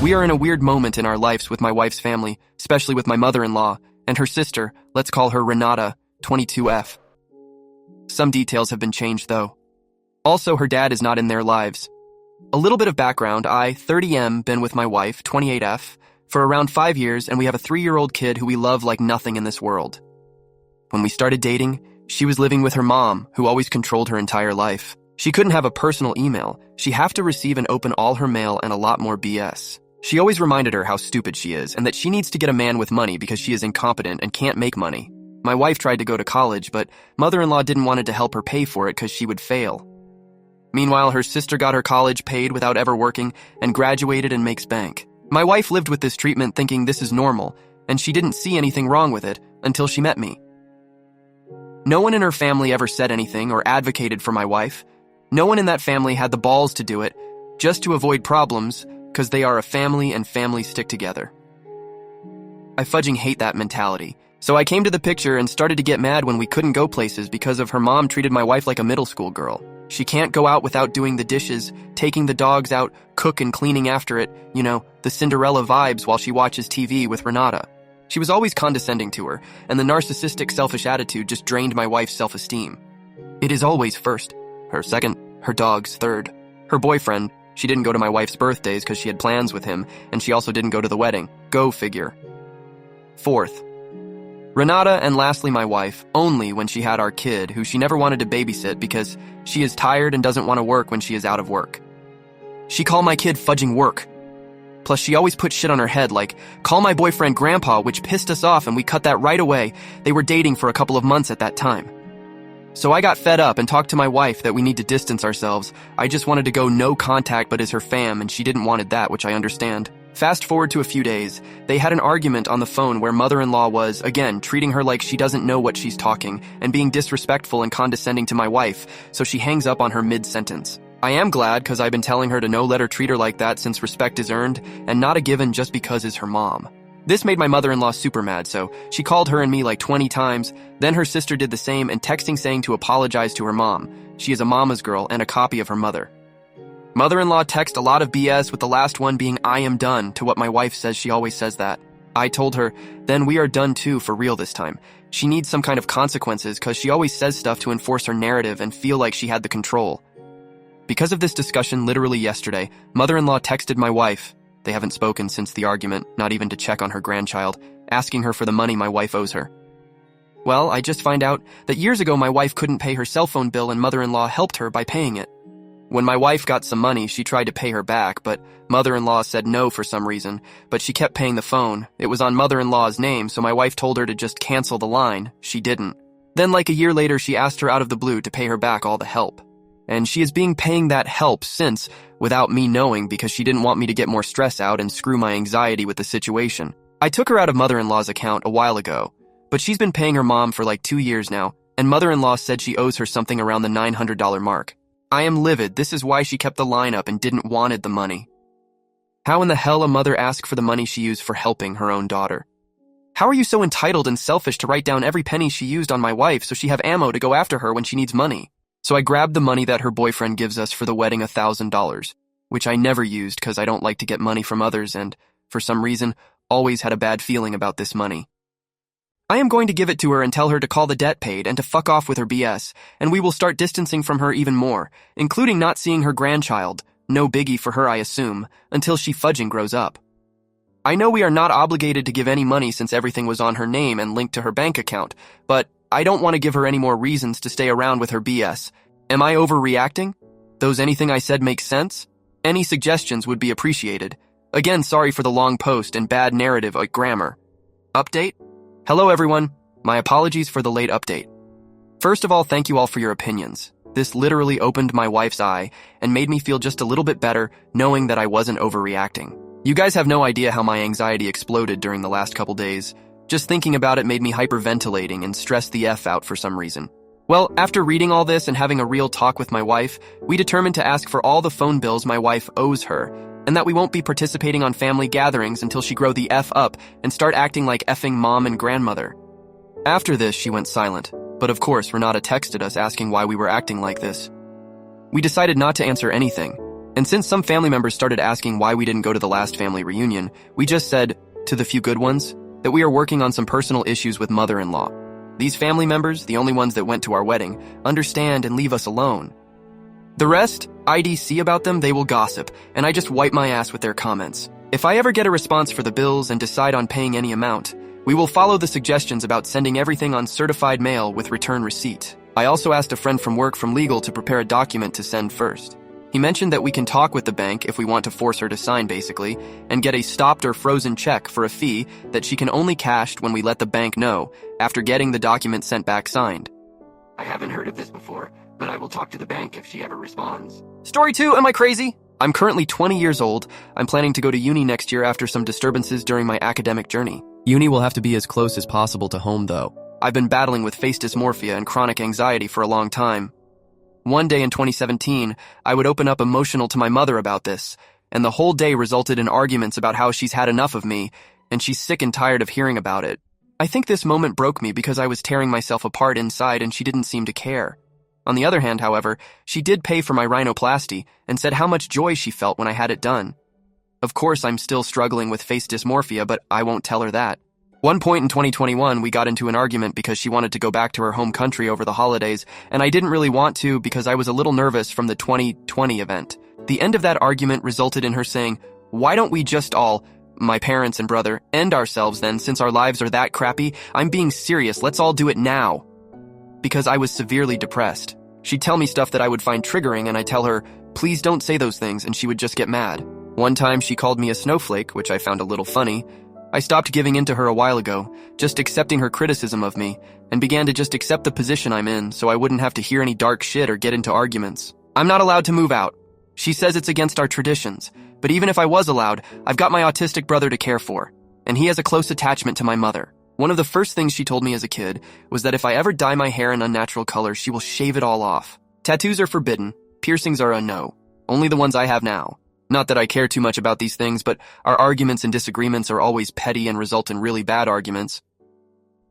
We are in a weird moment in our lives with my wife's family, especially with my mother-in-law and her sister, let's call her Renata, 22F. Some details have been changed though. Also, her dad is not in their lives. A little bit of background, I, 30M, been with my wife, 28F, for around 5 years, and we have a 3-year-old kid who we love like nothing in this world. When we started dating, she was living with her mom, who always controlled her entire life. She couldn't have a personal email. She'd have to receive and open all her mail and a lot more BS. She always reminded her how stupid she is and that she needs to get a man with money because she is incompetent and can't make money. My wife tried to go to college, but mother-in-law didn't want to help her pay for it because she would fail. Meanwhile, her sister got her college paid without ever working and graduated and makes bank. My wife lived with this treatment thinking this is normal, and she didn't see anything wrong with it until she met me. No one in her family ever said anything or advocated for my wife. No one in that family had the balls to do it, just to avoid problems, because they are a family and families stick together. I fudging hate that mentality. So I came to the picture and started to get mad when we couldn't go places because of her mom treated my wife like a middle school girl. She can't go out without doing the dishes, taking the dogs out, cook and cleaning after it, the Cinderella vibes while she watches TV with Renata. She was always condescending to her, and the narcissistic selfish attitude just drained my wife's self-esteem. It is always first, her second, her dogs third. Her boyfriend, she didn't go to my wife's birthdays because she had plans with him, and she also didn't go to the wedding. Go figure. Fourth, Renata, and lastly my wife, only when she had our kid, who she never wanted to babysit because she is tired and doesn't want to work when she is out of work. She called my kid fudging work. Plus, she always put shit on her head like, call my boyfriend grandpa, which pissed us off and we cut that right away. They were dating for a couple of months at that time. So I got fed up and talked to my wife that we need to distance ourselves. I just wanted to go no contact but as her fam, and she didn't wanted that, which I understand. Fast forward to a few days, they had an argument on the phone where mother-in-law was, again, treating her like she doesn't know what she's talking and being disrespectful and condescending to my wife, so she hangs up on her mid-sentence. I am glad because I've been telling her to no let her treat her like that since respect is earned and not a given just because is her mom. This made my mother-in-law super mad, so she called her and me like 20 times, then her sister did the same and texting saying to apologize to her mom. She is a mama's girl and a copy of her mother. Mother-in-law text a lot of BS with the last one being I am done to what my wife says she always says that. I told her, then we are done too for real this time. She needs some kind of consequences because she always says stuff to enforce her narrative and feel like she had the control. Because of this discussion literally yesterday, mother-in-law texted my wife. They haven't spoken since the argument, not even to check on her grandchild, asking her for the money my wife owes her. Well, I just find out that years ago my wife couldn't pay her cell phone bill and mother-in-law helped her by paying it. When my wife got some money, she tried to pay her back, but mother-in-law said no for some reason, but she kept paying the phone. It was on mother-in-law's name, so my wife told her to just cancel the line. She didn't. Then like a year later, she asked her out of the blue to pay her back all the help. And she has been paying that help since, without me knowing, because she didn't want me to get more stress out and screw my anxiety with the situation. I took her out of mother-in-law's account a while ago, but she's been paying her mom for like 2 years now, and mother-in-law said she owes her something around the $900 mark. I am livid. This is why she kept the line up and didn't wanted the money. How in the hell a mother ask for the money she used for helping her own daughter? How are you so entitled and selfish to write down every penny she used on my wife so she have ammo to go after her when she needs money? So I grabbed the money that her boyfriend gives us for the wedding, $1,000, which I never used because I don't like to get money from others and, for some reason, always had a bad feeling about this money. I am going to give it to her and tell her to call the debt paid and to fuck off with her BS, and we will start distancing from her even more, including not seeing her grandchild, no biggie for her I assume, until she fudging grows up. I know we are not obligated to give any money since everything was on her name and linked to her bank account, but I don't want to give her any more reasons to stay around with her BS. Am I overreacting? Does anything I said make sense? Any suggestions would be appreciated. Again, sorry for the long post and bad narrative like grammar. Update? Hello everyone. My apologies for the late update. First of all, thank you all for your opinions. This literally opened my wife's eye and made me feel just a little bit better knowing that I wasn't overreacting. You guys have no idea how my anxiety exploded during the last couple days. Just thinking about it made me hyperventilating and stressed the F out for some reason. Well, after reading all this and having a real talk with my wife, we determined to ask for all the phone bills my wife owes her, and that we won't be participating on family gatherings until she grow the F up and start acting like effing mom and grandmother. After this, she went silent, but of course Renata texted us asking why we were acting like this. We decided not to answer anything, And since some family members started asking why we didn't go to the last family reunion, we just said, to the few good ones, that we are working on some personal issues with mother-in-law. These family members, the only ones that went to our wedding, understand and leave us alone. The rest, IDC about them, they will gossip, and I just wipe my ass with their comments. If I ever get a response for the bills and decide on paying any amount, we will follow the suggestions about sending everything on certified mail with return receipt. I also asked a friend from work from legal to prepare a document to send first. He mentioned that we can talk with the bank if we want to force her to sign, basically, and get a stopped or frozen check for a fee that she can only cash when we let the bank know after getting the document sent back signed. I haven't heard of this before, but I will talk to the bank if she ever responds. Story 2, am I crazy? I'm currently 20 years old. I'm planning to go to uni next year after some disturbances during my academic journey. Uni will have to be as close as possible to home, though. I've been battling with face dysmorphia and chronic anxiety for a long time. One day in 2017, I would open up emotional to my mother about this, and the whole day resulted in arguments about how she's had enough of me, and she's sick and tired of hearing about it. I think this moment broke me because I was tearing myself apart inside and she didn't seem to care. On the other hand, however, she did pay for my rhinoplasty and said how much joy she felt when I had it done. Of course, I'm still struggling with face dysmorphia, but I won't tell her that. One point in 2021, we got into an argument because she wanted to go back to her home country over the holidays, and I didn't really want to because I was a little nervous from the 2020 event. The end of that argument resulted in her saying, "Why don't we just all, my parents and brother, end ourselves then since our lives are that crappy? I'm being serious, let's all do it now." Because I was severely depressed. She'd tell me stuff that I would find triggering and I'd tell her, "Please don't say those things," and she would just get mad. One time she called me a snowflake, which I found a little funny. I stopped giving in to her a while ago, just accepting her criticism of me, and began to just accept the position I'm in so I wouldn't have to hear any dark shit or get into arguments. I'm not allowed to move out. She says it's against our traditions, but even if I was allowed, I've got my autistic brother to care for, and he has a close attachment to my mother. One of the first things she told me as a kid was that if I ever dye my hair an unnatural color, she will shave it all off. Tattoos are forbidden, piercings are a no, only the ones I have now. Not that I care too much about these things, but our arguments and disagreements are always petty and result in really bad arguments.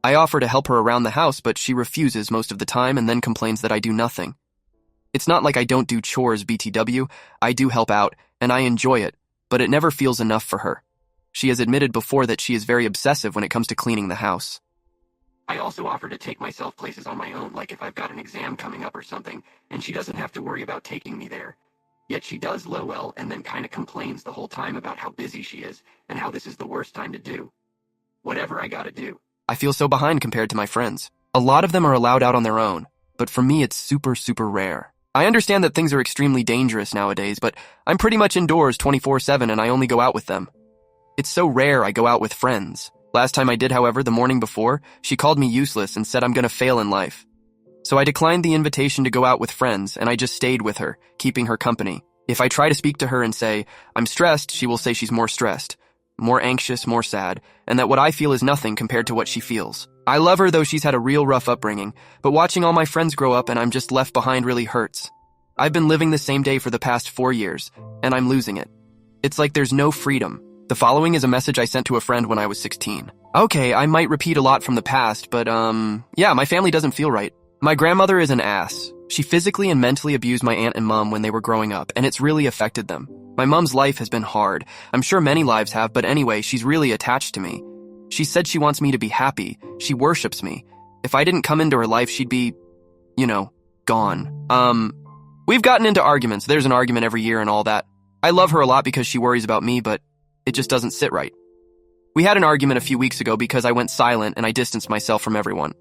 I offer to help her around the house, but she refuses most of the time and then complains that I do nothing. It's not like I don't do chores, BTW. I do help out, and I enjoy it, but it never feels enough for her. She has admitted before that she is very obsessive when it comes to cleaning the house. I also offer to take myself places on my own, like if I've got an exam coming up or something, and she doesn't have to worry about taking me there. Yet she does LOL and then kind of complains the whole time about how busy she is and how this is the worst time to do whatever I gotta do. I feel so behind compared to my friends. A lot of them are allowed out on their own, but for me it's super rare. I understand that things are extremely dangerous nowadays, but I'm pretty much indoors 24/7 and I only go out with them. It's so rare I go out with friends. Last time I did, however, the morning before, she called me useless and said I'm gonna fail in life. So I declined the invitation to go out with friends, and I just stayed with her, keeping her company. If I try to speak to her and say, I'm stressed, she will say she's more stressed, more anxious, more sad, and that what I feel is nothing compared to what she feels. I love her, though she's had a real rough upbringing, but watching all my friends grow up and I'm just left behind really hurts. I've been living the same day for the past 4 years, and I'm losing it. It's like there's no freedom. The following is a message I sent to a friend when I was 16. Okay, I might repeat a lot from the past, but yeah, my family doesn't feel right. My grandmother is an ass. She physically and mentally abused my aunt and mom when they were growing up, and it's really affected them. My mom's life has been hard. I'm sure many lives have, but anyway, she's really attached to me. She said she wants me to be happy. She worships me. If I didn't come into her life, she'd be, gone. We've gotten into arguments. There's an argument every year and all that. I love her a lot because she worries about me, but it just doesn't sit right. We had an argument a few weeks ago because I went silent and I distanced myself from everyone.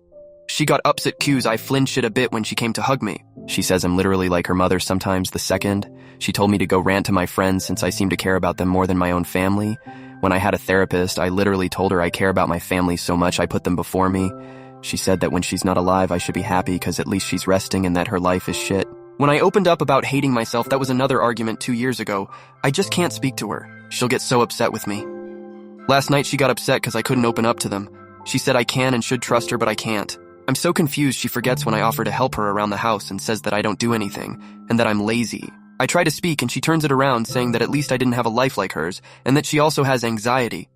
She got upset cues I flinched a bit when she came to hug me. She says I'm literally like her mother sometimes. The second, she told me to go rant to my friends since I seem to care about them more than my own family. When I had a therapist, I literally told her I care about my family so much I put them before me. She said that when she's not alive, I should be happy because at least she's resting and that her life is shit. When I opened up about hating myself, that was another argument 2 years ago. I just can't speak to her. She'll get so upset with me. Last night she got upset because I couldn't open up to them. She said I can and should trust her, but I can't. I'm so confused she forgets when I offer to help her around the house and says that I don't do anything, and that I'm lazy. I try to speak and she turns it around saying that at least I didn't have a life like hers, and that she also has anxiety.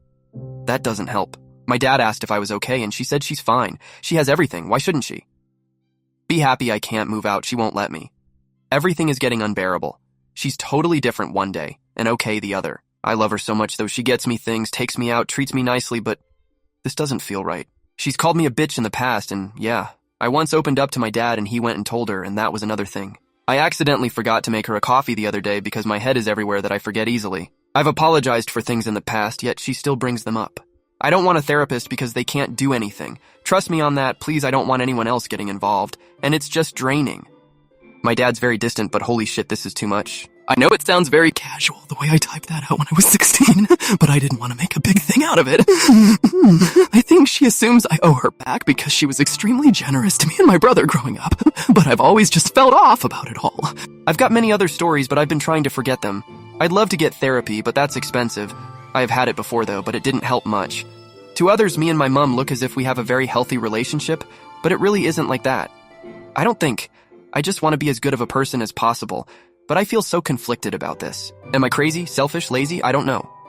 That doesn't help. My dad asked if I was okay and she said she's fine. She has everything, why shouldn't she? Be happy I can't move out, she won't let me. Everything is getting unbearable. She's totally different one day, and okay the other. I love her so much though. She gets me things, takes me out, treats me nicely, but this doesn't feel right. She's called me a bitch in the past, and yeah, I once opened up to my dad and he went and told her, and that was another thing. I accidentally forgot to make her a coffee the other day because my head is everywhere that I forget easily. I've apologized for things in the past, yet she still brings them up. I don't want a therapist because they can't do anything. Trust me on that, please. I don't want anyone else getting involved, and it's just draining. My dad's very distant, but holy shit, this is too much. I know it sounds very casual the way I typed that out when I was 16, but I didn't want to make a big thing out of it. I think she assumes I owe her back because she was extremely generous to me and my brother growing up, but I've always just felt off about it all. I've got many other stories, but I've been trying to forget them. I'd love to get therapy, but that's expensive. I have had it before though, but it didn't help much. To others, me and my mom look as if we have a very healthy relationship, but it really isn't like that. I just want to be as good of a person as possible, but I feel so conflicted about this. Am I crazy, selfish, lazy? I don't know.